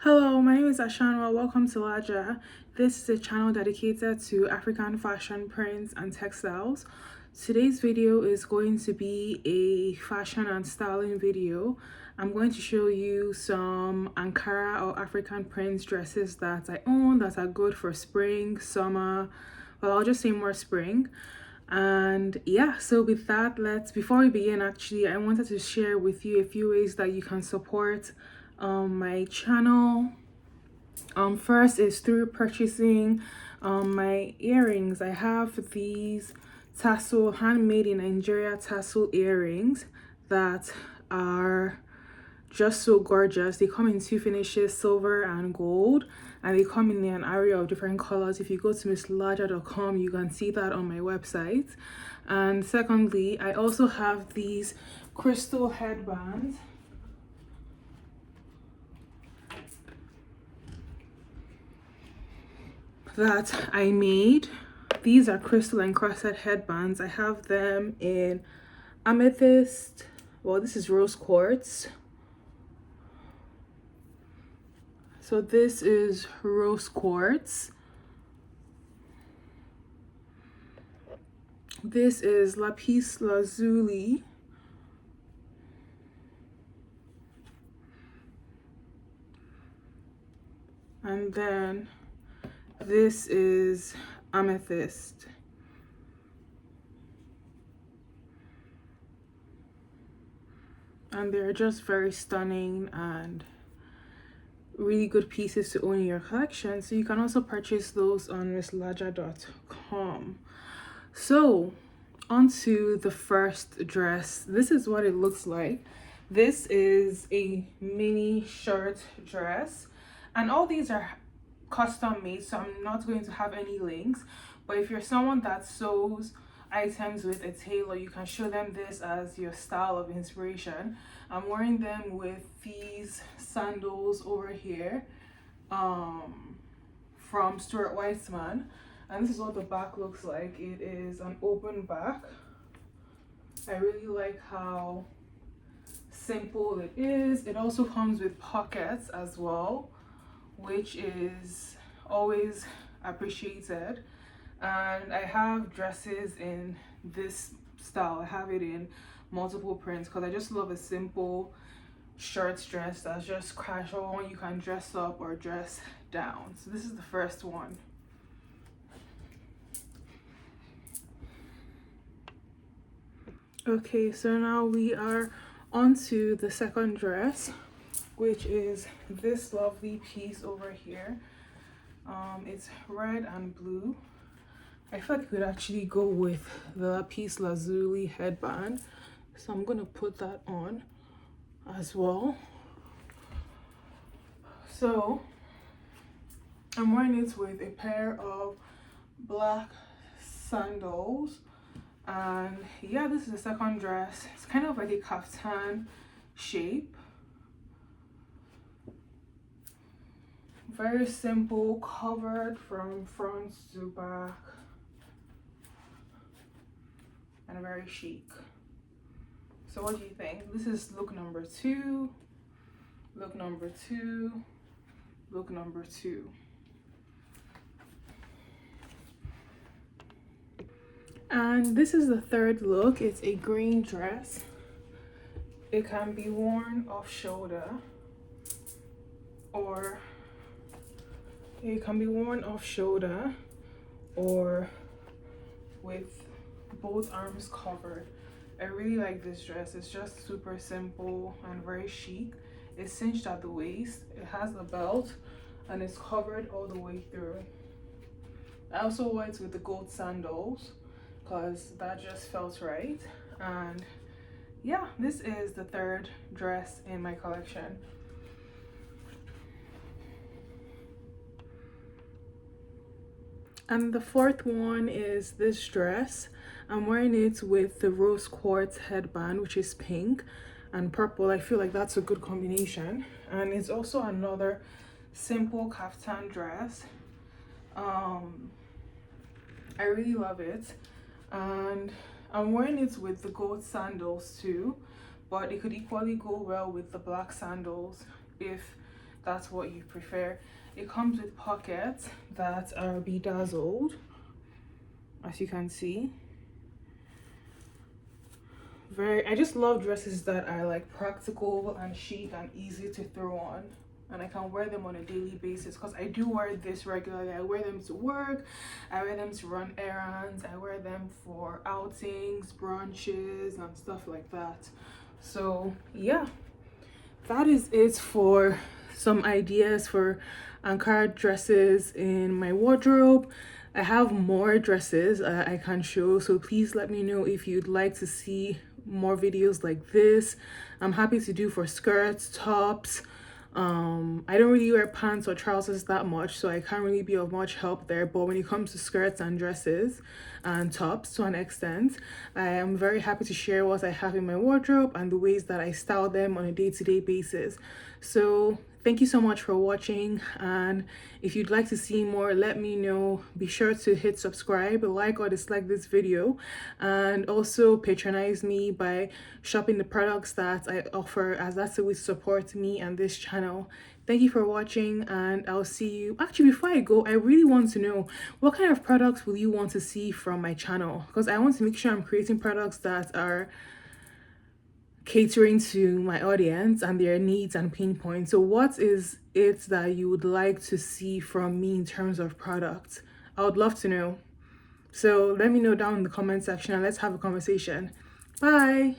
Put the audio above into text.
Hello, my name is Ashanwa. Welcome to LAJA. This is a channel dedicated to African fashion prints and textiles. Today's video is going to be a fashion and styling video. I'm going to show you some Ankara or African prints dresses that I own that are good for spring, summer. Well, I'll just say more spring. And yeah, so with that, before we begin, actually I wanted to share with you a few ways that you can support my channel. First is through purchasing my earrings. I have these tassel, handmade in Nigeria tassel earrings that are just so gorgeous. They come in two finishes, silver and gold, and they come in an array of different colors. If you go to misslaja.com, you can see that on my website. And secondly, I also have these crystal headbands that I made. These are crystal encrusted headbands. I have them in amethyst. Well, this is rose quartz. So this is rose quartz. This is lapis lazuli. And then this is amethyst. And they're just very stunning and really good pieces to own in your collection. So you can also purchase those on misslaja.com. So onto the first dress. This is what it looks like. This is a mini shirt dress, and all these are custom made, so I'm not going to have any links. But if you're someone that sews items with a tailor, you can show them this as your style of inspiration. I'm wearing them with these sandals over here from Stuart Weitzman, and this is what the back looks like. It is an open back. I really like how simple it is. It also comes with pockets as well, which is always appreciated. And I have dresses in this style. I have it in multiple prints because I just love a simple shirt dress that's just casual. You can dress up or dress down. So this is the first one. Okay, so now we are onto the second dress, which is this lovely piece over here. It's red and blue. I feel like I could actually go with the lapis lazuli headband, so I'm gonna put that on as well. So I'm wearing it with a pair of black sandals, and yeah, this is the second dress. It's kind of like a kaftan shape. Very simple, covered from front to back, and very chic. So what do you think? This is look number two, look number two, look number two. And this is the third look. It's a green dress. It can be worn off shoulder, or it can be worn off shoulder or with both arms covered. I really like this dress. It's just super simple and very chic. It's cinched at the waist. It has a belt and it's covered all the way through. I also wore it with the gold sandals because that just felt right. And yeah, this is the third dress in my collection. And the fourth one is this dress. I'm wearing it with the rose quartz headband, which is pink and purple. I feel like that's a good combination. And it's also another simple kaftan dress. I really love it. And I'm wearing it with the gold sandals too, but it could equally go well with the black sandals if that's what you prefer. It comes with pockets that are bedazzled, as you can see. I just love dresses that are like practical and chic and easy to throw on, and I can wear them on a daily basis because I do wear this regularly. I wear them to work, I wear them to run errands, I wear them for outings, brunches and stuff like that. So yeah, that is it for some ideas for Ankara dresses in my wardrobe. I have more dresses I can show, so please let me know if you'd like to see more videos like this. I'm happy to do for skirts, tops. I don't really wear pants or trousers that much, so I can't really be of much help there, but when it comes to skirts and dresses and tops to an extent, I am very happy to share what I have in my wardrobe and the ways that I style them on a day-to-day basis. So thank you so much for watching, and if you'd like to see more, let me know. Be sure to hit subscribe, like or dislike this video, and also patronize me by shopping the products that I offer, as that's a way to support me and this channel. Thank you for watching, and I'll see you. Actually, before I go, I really want to know, what kind of products will you want to see from my channel? Because I want to make sure I'm creating products that are catering to my audience and their needs and pain points. So what is it that you would like to see from me in terms of products? I would love to know. So let me know down in the comment section and let's have a conversation. Bye.